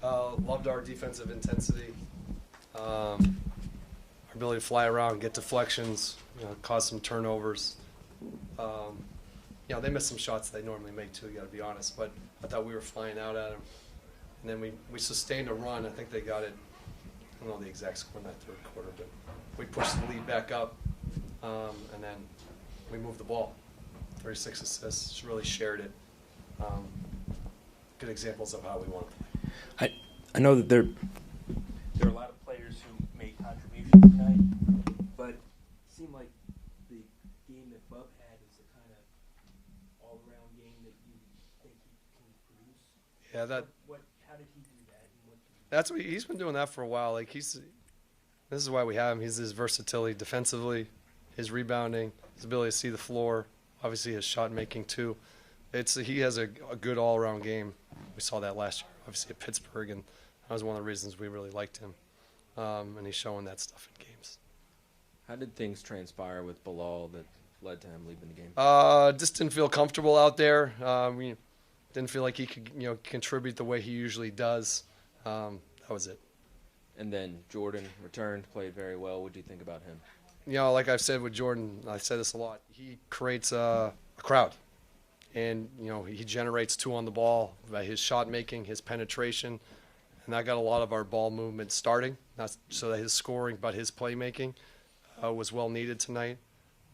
Loved our defensive intensity, our ability to fly around, get deflections, cause some turnovers. They missed some shots they normally make too, you got to be honest, but I thought we were flying out at them. And then we sustained a run. I think they got it, I don't know the exact score in that third quarter, but we pushed the lead back up, and then we moved the ball. 36 assists, just really shared it. Good examples of how we want to play. I know that there are a lot of players who made contributions tonight, but it seemed like the game that Bub had is the kind of all-around game that you think he can produce. Yeah, How did he do that? And that's what he's been doing that for a while. Like this is why we have him. He's his versatility defensively, his rebounding, his ability to see the floor, obviously his shot making too. He has a good all-around game. We saw that last year, obviously at Pittsburgh, and that was one of the reasons we really liked him. And he's showing that stuff in games. How did things transpire with Bilal that led to him leaving the game? Just didn't feel comfortable out there. We didn't feel like he could, contribute the way he usually does. That was it. And then Jordan returned, played very well. What do you think about him? Like I've said with Jordan, I say this a lot. He creates a crowd. And, he generates two on the ball by his shot making, his penetration. And that got a lot of our ball movement starting. Not so that his scoring, but his playmaking was well needed tonight.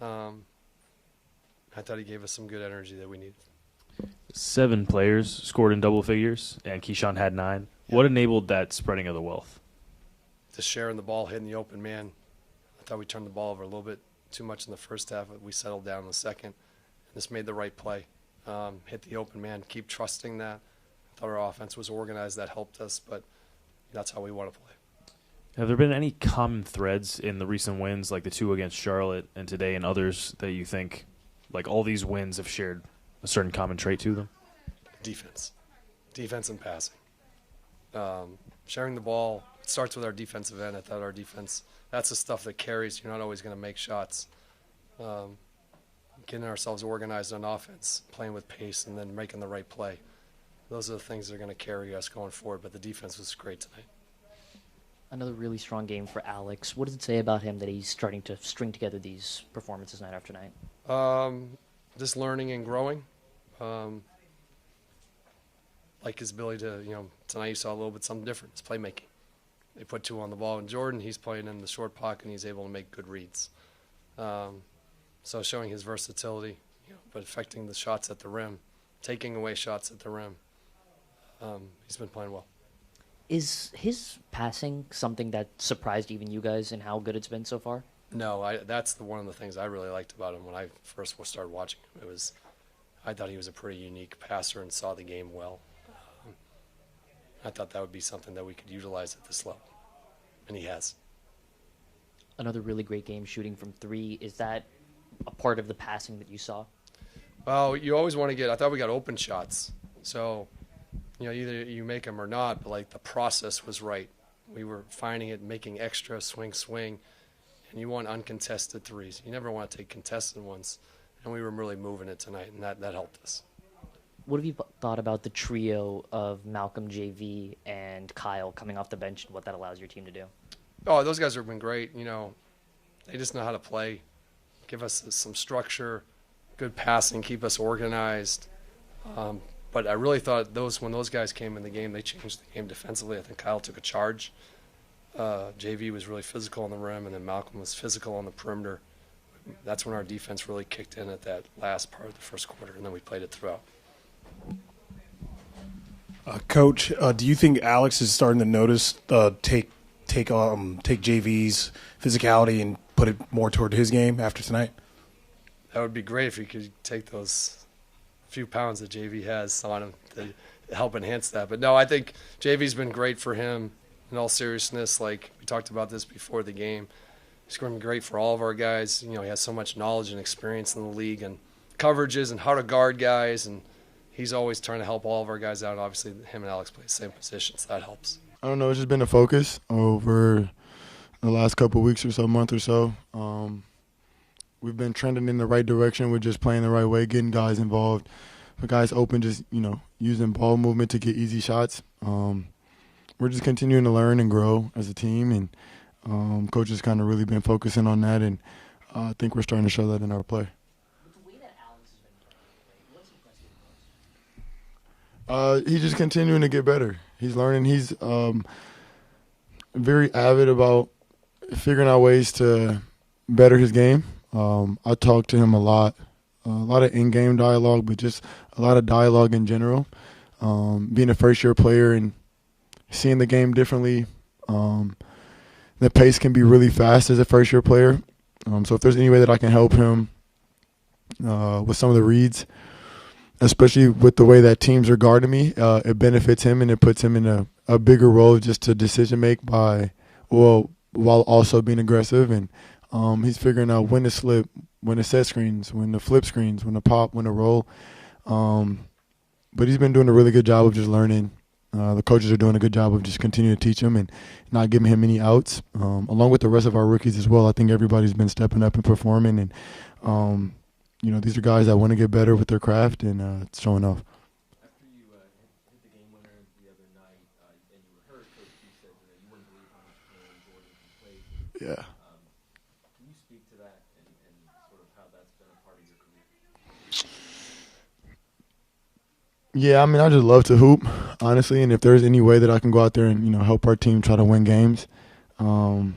I thought he gave us some good energy that we needed. 7 players scored in double figures, and Keyshawn had 9. Yeah. What enabled that spreading of the wealth? Just sharing the ball, hitting the open man. I thought we turned the ball over a little bit too much in the first half, but we settled down in the second. And just made the right play. Hit the open man, keep trusting that. I thought our offense was organized. That helped us, but that's how we want to play. Have there been any common threads in the recent wins, like the 2 against Charlotte and today and others, that you think, like all these wins have shared a certain common trait to them? Defense and passing. Sharing the ball, it starts with our defensive end. I thought our defense, that's the stuff that carries. You're not always going to make shots. Getting ourselves organized on offense, playing with pace, and then making the right play. Those are the things that are going to carry us going forward, but the defense was great tonight. Another really strong game for Alex. What does it say about him that he's starting to string together these performances night after night? Just learning and growing. Like his ability to, tonight you saw a little bit something different. It's playmaking. They put 2 on the ball, and Jordan, he's playing in the short pocket, and he's able to make good reads. So showing his versatility, but affecting the shots at the rim, taking away shots at the rim. He's been playing well. Is his passing something that surprised even you guys in how good it's been so far? No, that's one of the things I really liked about him when I first started watching him. I thought he was a pretty unique passer and saw the game well. I thought that would be something that we could utilize at this level, and he has. Another really great game shooting from 3. Is that a part of the passing that you saw? Well, you always want to I thought we got open shots. So, either you make them or not, but like the process was right. We were finding it, making extra swing, and you want uncontested threes. You never want to take contested ones, and we were really moving it tonight, and that helped us. What have you thought about the trio of Malcolm, JV, and Kyle coming off the bench and what that allows your team to do? Oh, those guys have been great. They just know how to play. Give us some structure, good passing, keep us organized. But I really thought when those guys came in the game, they changed the game defensively. I think Kyle took a charge. JV was really physical on the rim, and then Malcolm was physical on the perimeter. That's when our defense really kicked in at that last part of the first quarter, and then we played it throughout. Coach, do you think Alex is starting to notice take JV's physicality and put it more toward his game after tonight? That would be great if he could take those few pounds that JV has on him to help enhance that. But no, I think JV's been great for him in all seriousness. Like we talked about this before the game. He's been great for all of our guys. He has so much knowledge and experience in the league and coverages and how to guard guys, and he's always trying to help all of our guys out. Obviously, him and Alex play the same position, so that helps. I don't know. It's just been a focus over the last couple of weeks or so, month or so. We've been trending in the right direction. We're just playing the right way, getting guys involved. The guys open, just, using ball movement to get easy shots. we're just continuing to learn and grow as a team, and coach has kind of really been focusing on that, and I think we're starting to show that in our play. With the way that Alex has been playing, what's impressed you most? He's just continuing to get better. He's learning. He's very avid about figuring out ways to better his game. I talk to him a lot of in-game dialogue, but just a lot of dialogue in general. Being a first-year player and seeing the game differently, the pace can be really fast as a first-year player. So if there's any way that I can help him with some of the reads, especially with the way that teams are guarding me, it benefits him and it puts him in a bigger role just to decision make while also being aggressive. And he's figuring out when to slip, when to set screens, when to flip screens, when to pop, when to roll. But he's been doing a really good job of just learning. The coaches are doing a good job of just continuing to teach him and not giving him any outs, along with the rest of our rookies as well. I think everybody's been stepping up and performing, and these are guys that want to get better with their craft, and it's showing off. After you hit the game winner the other night, and you were hurt, Coach Keefe said that you wouldn't believe how much pain Jordan played. Yeah. Can you speak to that and sort of how that's been a part of your career? Yeah, I mean, I just love to hoop, honestly, and if there's any way that I can go out there and, help our team try to win games, I'm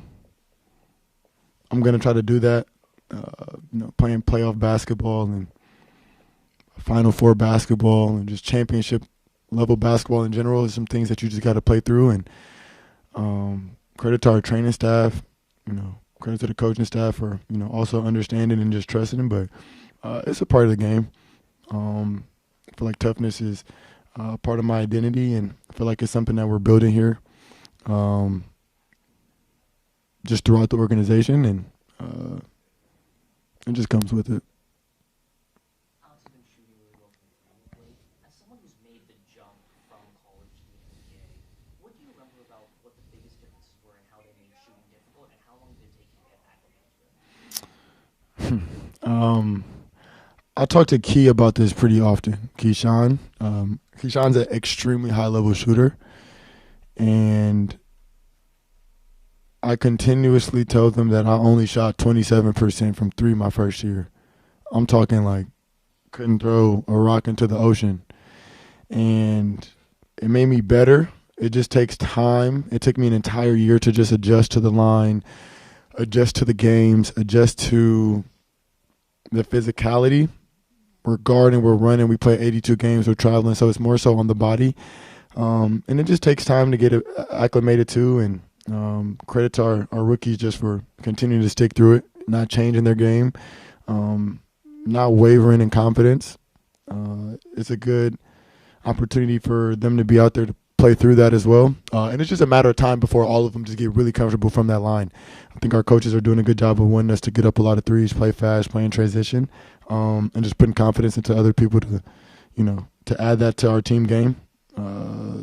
going to try to do that. Playing playoff basketball and Final Four basketball and just championship level basketball in general is some things that you just got to play through. And credit to our training staff, credit to the coaching staff for, also understanding and just trusting him. But it's a part of the game. I feel like toughness is part of my identity, and I feel like it's something that we're building here just throughout the organization, and it just comes with it. Alex has been shooting really well from three lately. As someone who's made the jump from college to the NBA, what do you remember about what the biggest differences were and how they made shooting difficult, and how long did it take you to get acclimated to it? I talk to Key about this pretty often. Keyshawn. Keyshawn's an extremely high-level shooter, and I continuously tell them that I only shot 27% from three my first year. I'm talking like couldn't throw a rock into the ocean. And it made me better. It just takes time. It took me an entire year to just adjust to the line, adjust to the games, adjust to the physicality. We're guarding, we're running, we play 82 games, we're traveling, so it's more so on the body. And it just takes time to get acclimated to, and credit to our rookies just for continuing to stick through it, not changing their game, not wavering in confidence. It's a good opportunity for them to be out there to play through that as well. And it's just a matter of time before all of them just get really comfortable from that line. I think our coaches are doing a good job of wanting us to get up a lot of threes, play fast, play in transition, and just putting confidence into other people to add that to our team game.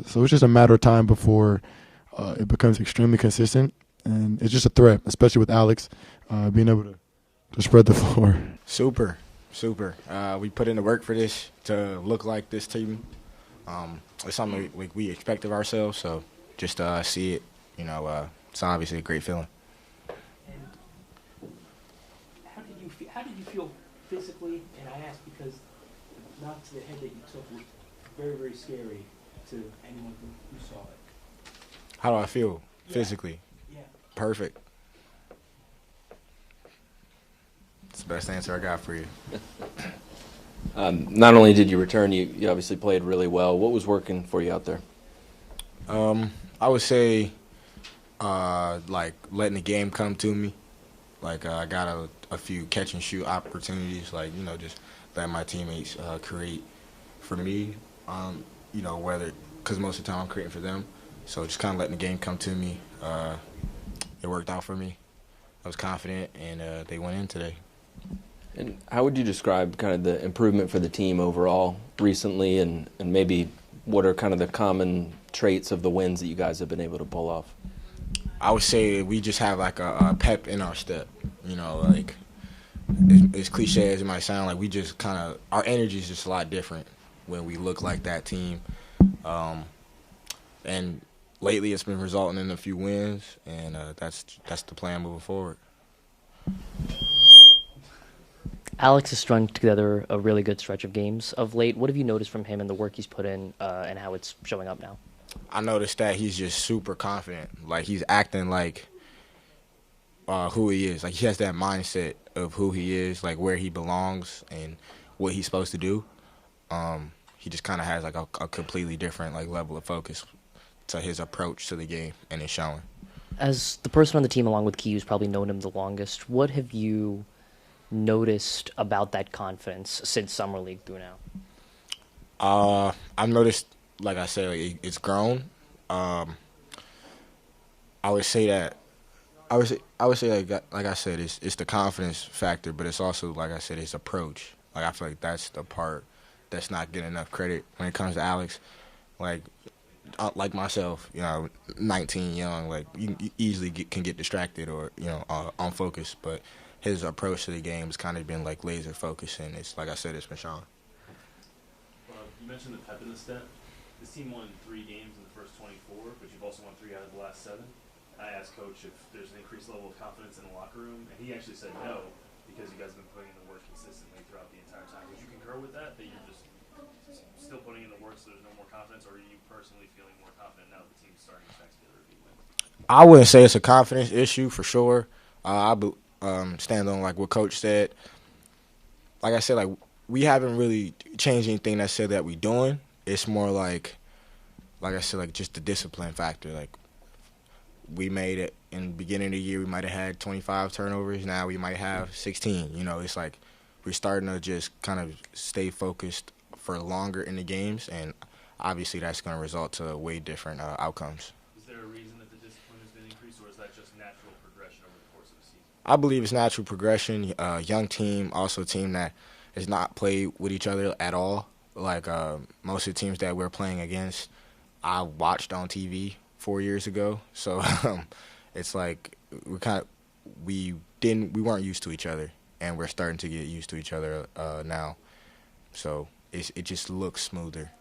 So it's just a matter of time before it becomes extremely consistent. And it's just a threat, especially with Alex, being able to spread the floor. Super. We put in the work for this to look like this team. It's something we expect of ourselves, so just see it, it's obviously a great feeling. And how did you feel physically? And I ask because the knock to the head that you took was very, very scary to anyone who saw it. How do I feel physically? Yeah. Perfect. It's the best answer I got for you. Not only did you return, you obviously played really well. What was working for you out there? I would say like letting the game come to me. Like I got a few catch and shoot opportunities, like, just letting my teammates create for me, whether, because most of the time I'm creating for them. So just kind of letting the game come to me. It worked out for me. I was confident, and they went in today. And how would you describe kind of the improvement for the team overall recently, and maybe what are kind of the common traits of the wins that you guys have been able to pull off? I would say we just have like a pep in our step, like as cliche as it might sound, like we just kind of, our energy is just a lot different when we look like that team. And lately it's been resulting in a few wins, and that's the plan moving forward. Alex has strung together a really good stretch of games of late. What have you noticed from him and the work he's put in and how it's showing up now? I noticed that he's just super confident. Like, he's acting like who he is. Like, he has that mindset of who he is, like where he belongs and what he's supposed to do. He just kind of has like a completely different like level of focus to his approach to the game, and it's showing. As the person on the team along with Key who's probably known him the longest, what have you noticed about that confidence since Summer League through now? I've noticed, like I said, like, it's grown. I would say that I would say like I said, it's the confidence factor, but it's also, like I said, his approach. Like, I feel like that's the part that's not getting enough credit when it comes to Alex. Like myself, 19, young, like you easily can get distracted or unfocused, but his approach to the game has kind of been like laser focused, and it's like I said, it's been showing. You mentioned the pep in the step. This team won 3 games in the first 24, but you've also won 3 out of the last 7. I asked Coach if there's an increased level of confidence in the locker room, and he actually said no, because you guys have been putting in the work consistently throughout the entire time. Would you concur with that you're just still putting in the work so there's no more confidence, or are you personally feeling more confident now that the team's starting to stack together a few wins? I wouldn't say it's a confidence issue for sure. I stand on like what Coach said. Like I said, like we haven't really changed anything that said that we're doing. It's more like I said, like just the discipline factor. Like we made it in the beginning of the year, we might have had 25 turnovers. Now we might have 16. It's like we're starting to just kind of stay focused for longer in the games, and obviously that's going to result to way different outcomes. Is there a reason that the discipline has been increased, or is that just natural progression over the course of the season? I believe it's natural progression. Young team, also a team that has not played with each other at all. Like most of the teams that we're playing against, I watched on TV 4 years ago. So it's like we weren't used to each other, and we're starting to get used to each other now. So it just looks smoother.